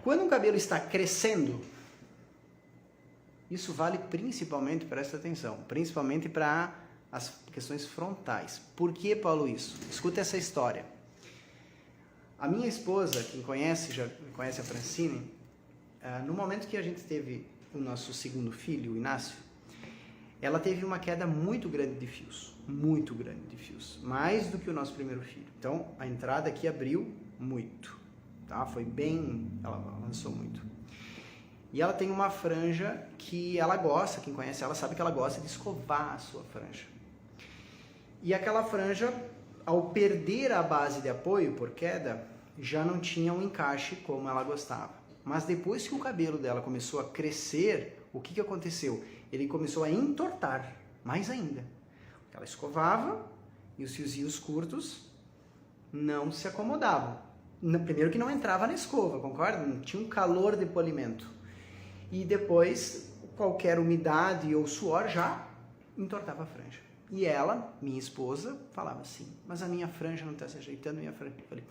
Quando o cabelo está crescendo, isso vale principalmente, presta atenção, principalmente para as questões frontais. Por que, Paulo, isso? Escuta essa história. A minha esposa, quem conhece, já conhece a Francine, no momento que a gente teve o nosso segundo filho, o Inácio, ela teve uma queda muito grande de fios, mais do que o nosso primeiro filho. Então, a entrada aqui abriu muito, tá? Foi bem, ela avançou muito. E ela tem uma franja que ela gosta, quem conhece ela sabe que ela gosta de escovar a sua franja. E aquela franja, ao perder a base de apoio por queda, já não tinha um encaixe como ela gostava. Mas depois que o cabelo dela começou a crescer, o que aconteceu? Ele começou a entortar, mais ainda. Ela escovava e os fiozinhos curtos não se acomodavam. Primeiro que não entrava na escova, concorda? Não tinha um calor de polimento. E depois, qualquer umidade ou suor já entortava a franja. E ela, minha esposa, falava assim, mas a minha franja não está se ajeitando, minha franja. Eu falei,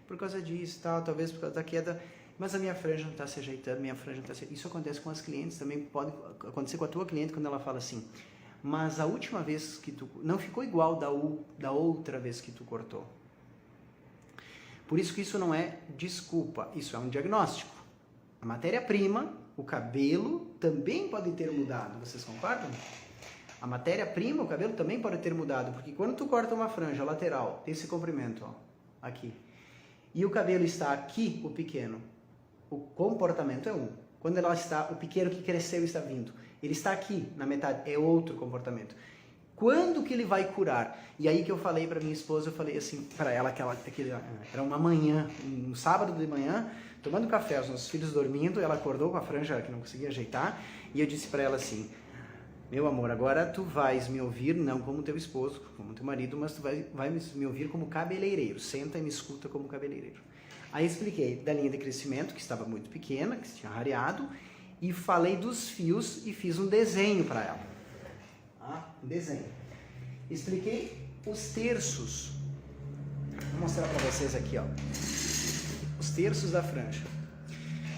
por causa disso, tal, talvez por causa da queda, mas a minha franja não está se ajeitando, minha franja não está se ajeitando. Isso acontece com as clientes, também pode acontecer com a tua cliente quando ela fala assim, mas a última vez que tu... não ficou igual da outra vez que tu cortou. Por isso que isso não é desculpa, isso é um diagnóstico. A matéria-prima, o cabelo, também pode ter mudado, vocês concordam? A matéria-prima, o cabelo também pode ter mudado, porque quando tu corta uma franja lateral, tem esse comprimento, ó, aqui, e o cabelo está aqui, o pequeno, o comportamento é um. Quando ela está, o pequeno que cresceu está vindo, ele está aqui, na metade, é outro comportamento. Quando que ele vai curar? E aí que eu falei para minha esposa, eu falei assim, para ela, era uma manhã, um sábado de manhã, tomando café, os nossos filhos dormindo, ela acordou com a franja que não conseguia ajeitar, e eu disse para ela assim, meu amor, agora tu vais me ouvir, não como teu esposo, como teu marido, mas tu vai me ouvir como cabeleireiro, senta e me escuta como cabeleireiro. Aí expliquei da linha de crescimento, que estava muito pequena, que se tinha rareado, e falei dos fios e fiz um desenho para ela. Um desenho. Expliquei os terços. Vou mostrar para vocês aqui, ó. Os terços da franja.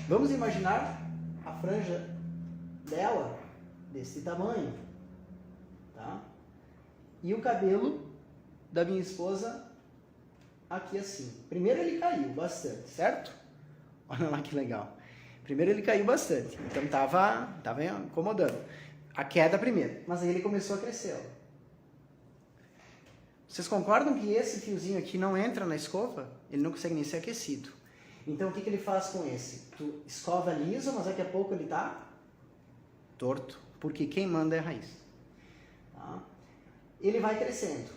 Vamos imaginar a franja dela desse tamanho, tá? E o cabelo da minha esposa aqui assim. Primeiro ele caiu bastante, certo? Olha lá que legal. Primeiro ele caiu bastante, então tava incomodando. A queda primeiro, mas aí ele começou a crescer, ó. Vocês concordam que esse fiozinho aqui não entra na escova? Ele não consegue nem ser aquecido. Então o que ele faz com esse? Tu escova liso, mas daqui a pouco ele tá torto, porque quem manda é a raiz. Tá? Ele vai crescendo.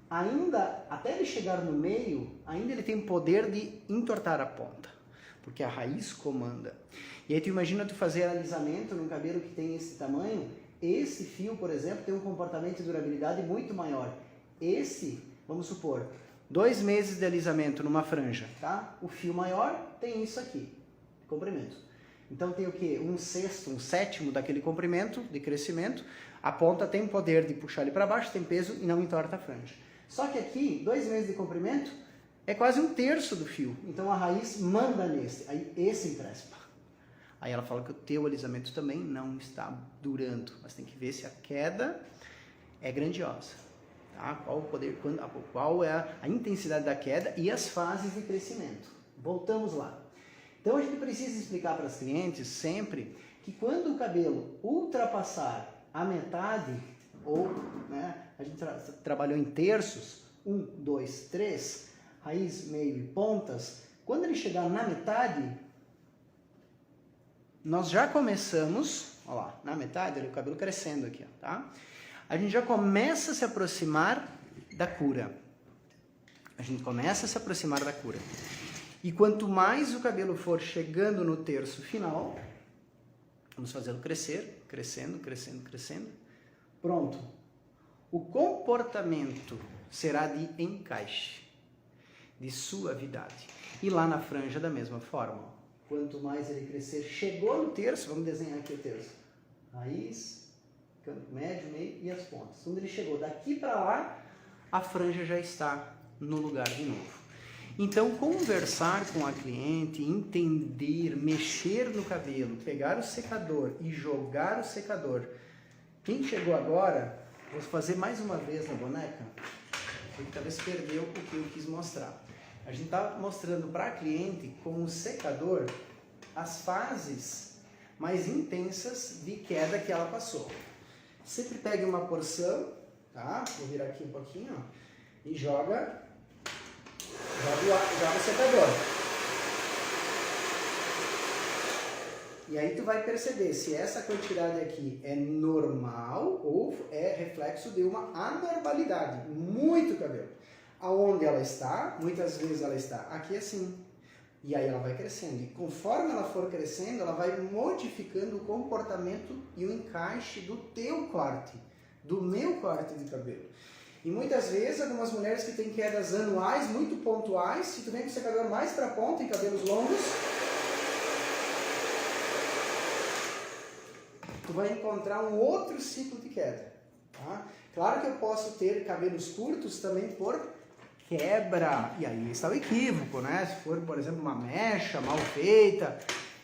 Ainda, até ele chegar no meio, ainda ele tem o poder de entortar a ponta, porque a raiz comanda. E aí tu imagina tu fazer alisamento num cabelo que tem esse tamanho, esse fio, por exemplo, tem um comportamento de durabilidade muito maior. Esse, vamos supor, 2 meses de alisamento numa franja, tá? O fio maior tem isso aqui, comprimento. Então tem o quê? 1/6, 1/7 daquele comprimento de crescimento. A ponta tem o poder de puxar ele para baixo, tem peso e não entorta a franja. Só que aqui, 2 meses de comprimento, é quase 1/3 do fio. Então a raiz manda nesse, aí esse encrespa. Aí ela fala que o teu alisamento também não está durando, mas tem que ver se a queda é grandiosa. Tá? Qual o poder, qual é a intensidade da queda e as fases de crescimento. Voltamos lá. Então a gente precisa explicar para as clientes sempre que quando o cabelo ultrapassar a metade, ou né, a gente trabalhou em terços, 1, 2, 3, raiz, meio e pontas, quando ele chegar na metade, nós já começamos, olha lá, na metade, olha o cabelo crescendo aqui, ó, tá? A gente já começa a se aproximar da cura. A gente começa a se aproximar da cura. E quanto mais o cabelo for chegando no terço final, vamos fazê-lo crescer, crescendo, crescendo, crescendo. Pronto. O comportamento será de encaixe, de suavidade. E lá na franja da mesma forma. Quanto mais ele crescer, chegou no terço, vamos desenhar aqui o terço. Raiz, canto médio, meio e as pontas. Quando ele chegou daqui para lá, a franja já está no lugar de novo. Então, conversar com a cliente, entender, mexer no cabelo, pegar o secador e jogar o secador. Quem chegou agora, vou fazer mais uma vez na boneca, porque talvez perdeu o que eu quis mostrar. A gente está mostrando para a cliente, com o secador, as fases mais intensas de queda que ela passou. Sempre pegue uma porção, tá? Vou virar aqui um pouquinho, ó, e joga o secador. E aí tu vai perceber se essa quantidade aqui é normal ou é reflexo de uma anormalidade. Muito cabelo. Aonde ela está, muitas vezes ela está aqui assim. E aí ela vai crescendo. E conforme ela for crescendo, ela vai modificando o comportamento e o encaixe do teu corte, do meu corte de cabelo. E muitas vezes, algumas mulheres que têm quedas anuais, muito pontuais, se tu vem com o secador mais para a ponta, em cabelos longos, tu vai encontrar um outro ciclo de queda. Tá? Claro que eu posso ter cabelos curtos também por quebra. E aí está o equívoco, né? Se for, por exemplo, uma mecha mal feita,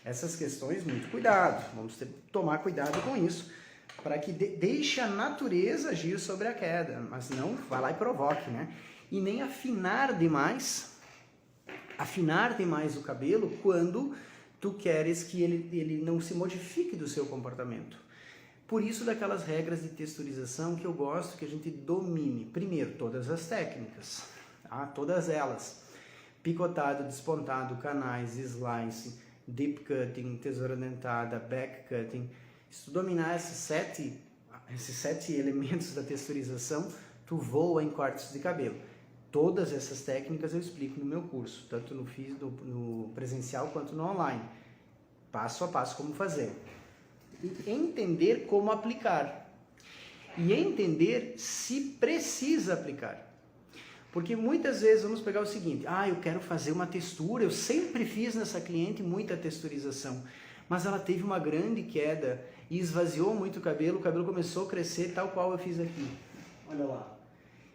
essas questões, muito cuidado. Vamos tomar cuidado com isso, para que deixe a natureza agir sobre a queda, mas não vá lá e provoque, né? E nem afinar demais o cabelo quando tu queres que ele não se modifique do seu comportamento. Por isso, daquelas regras de texturização que eu gosto que a gente domine. Primeiro, todas as técnicas, tá? Todas elas. Picotado, despontado, canais, slice, deep cutting, tesoura dentada, back cutting. Se tu dominar esses sete elementos da texturização, tu voa em cortes de cabelo. Todas essas técnicas eu explico no meu curso, tanto no presencial quanto no online. Passo a passo como fazer. E entender como aplicar. E entender se precisa aplicar. Porque muitas vezes vamos pegar o seguinte, eu quero fazer uma textura, eu sempre fiz nessa cliente muita texturização, mas ela teve uma grande queda e esvaziou muito o cabelo começou a crescer tal qual eu fiz aqui. Olha lá.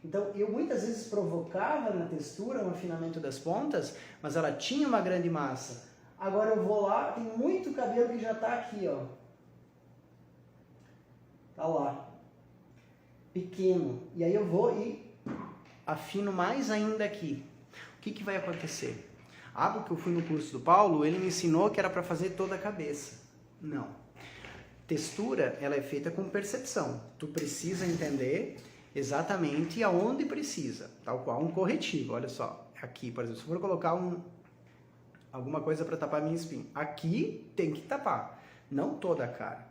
Então, eu muitas vezes provocava na textura um afinamento das pontas, mas ela tinha uma grande massa. Agora eu vou lá, tem muito cabelo que já está aqui, ó. Tá lá. Pequeno. E aí eu vou e afino mais ainda aqui. O que vai acontecer? Porque eu fui no curso do Paulo, ele me ensinou que era para fazer toda a cabeça. Não. Textura, ela é feita com percepção. Tu precisa entender exatamente aonde precisa, tal qual um corretivo. Olha só, aqui, por exemplo, se eu for colocar alguma coisa para tapar minha espinha, aqui tem que tapar, não toda a cara.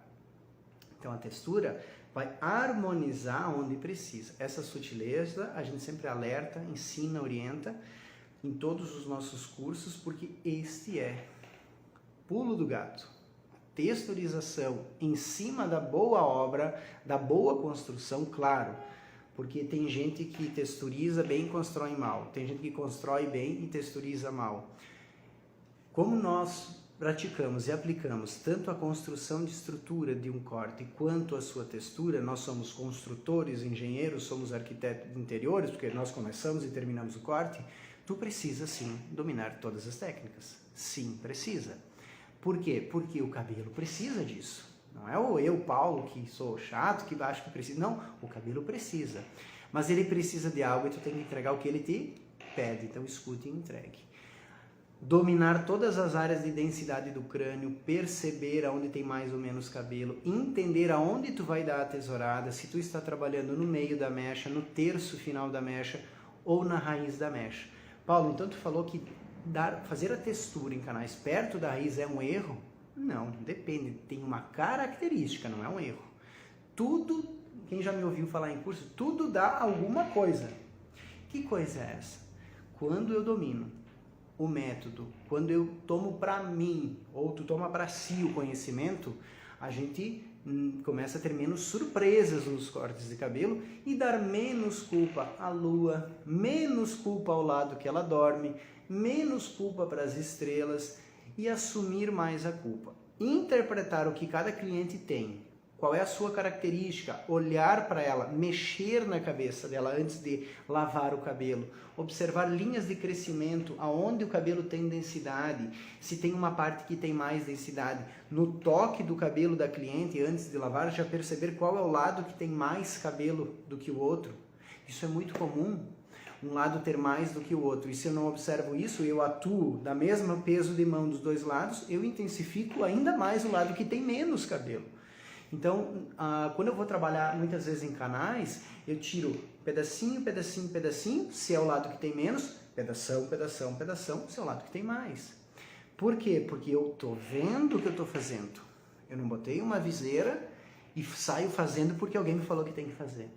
Então a textura vai harmonizar onde precisa. Essa sutileza a gente sempre alerta, ensina, orienta em todos os nossos cursos, porque este é pulo do gato. Texturização em cima da boa obra, da boa construção, claro, porque tem gente que texturiza bem e constrói mal, tem gente que constrói bem e texturiza mal. Como nós praticamos e aplicamos tanto a construção de estrutura de um corte quanto a sua textura, nós somos construtores, engenheiros, somos arquitetos de interiores, porque nós começamos e terminamos o corte, tu precisa sim dominar todas as técnicas. Sim, precisa. Por quê? Porque o cabelo precisa disso. Não é eu, Paulo, que sou chato, que acho que precisa. Não, o cabelo precisa. Mas ele precisa de algo e tu tem que entregar o que ele te pede. Então escute e entregue. Dominar todas as áreas de densidade do crânio, perceber aonde tem mais ou menos cabelo, entender aonde tu vai dar a tesourada, se tu está trabalhando no meio da mecha, no terço final da mecha ou na raiz da mecha. Paulo, então tu falou que fazer a textura em canais perto da raiz é um erro? Não, depende, tem uma característica, não é um erro. Tudo, quem já me ouviu falar em curso, tudo dá alguma coisa. Que coisa é essa? Quando eu domino o método, quando eu tomo para mim, ou tu toma para si o conhecimento, a gente começa a ter menos surpresas nos cortes de cabelo e dar menos culpa à lua, menos culpa ao lado que ela dorme, menos culpa para as estrelas e assumir mais a culpa. Interpretar o que cada cliente tem qual é a sua característica, olhar para ela, mexer na cabeça dela antes de lavar o cabelo, observar linhas de crescimento, aonde o cabelo tem densidade, se tem uma parte que tem mais densidade, no toque do cabelo da cliente antes de lavar, já perceber qual é o lado que tem mais cabelo do que o outro. Isso é muito comum, um lado ter mais do que o outro, e se eu não observo isso, eu atuo da mesma peso de mão dos dois lados, eu intensifico ainda mais o lado que tem menos cabelo. Então, quando eu vou trabalhar muitas vezes em canais, eu tiro pedacinho, pedacinho, pedacinho, se é o lado que tem menos, pedação, pedação, pedação, se é o lado que tem mais. Por quê? Porque eu estou vendo o que eu estou fazendo. Eu não botei uma viseira e saio fazendo porque alguém me falou que tem que fazer.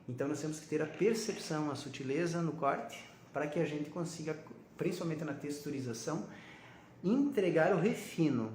Então, nós temos que ter a percepção, a sutileza no corte, para que a gente consiga, principalmente na texturização, entregar o refino.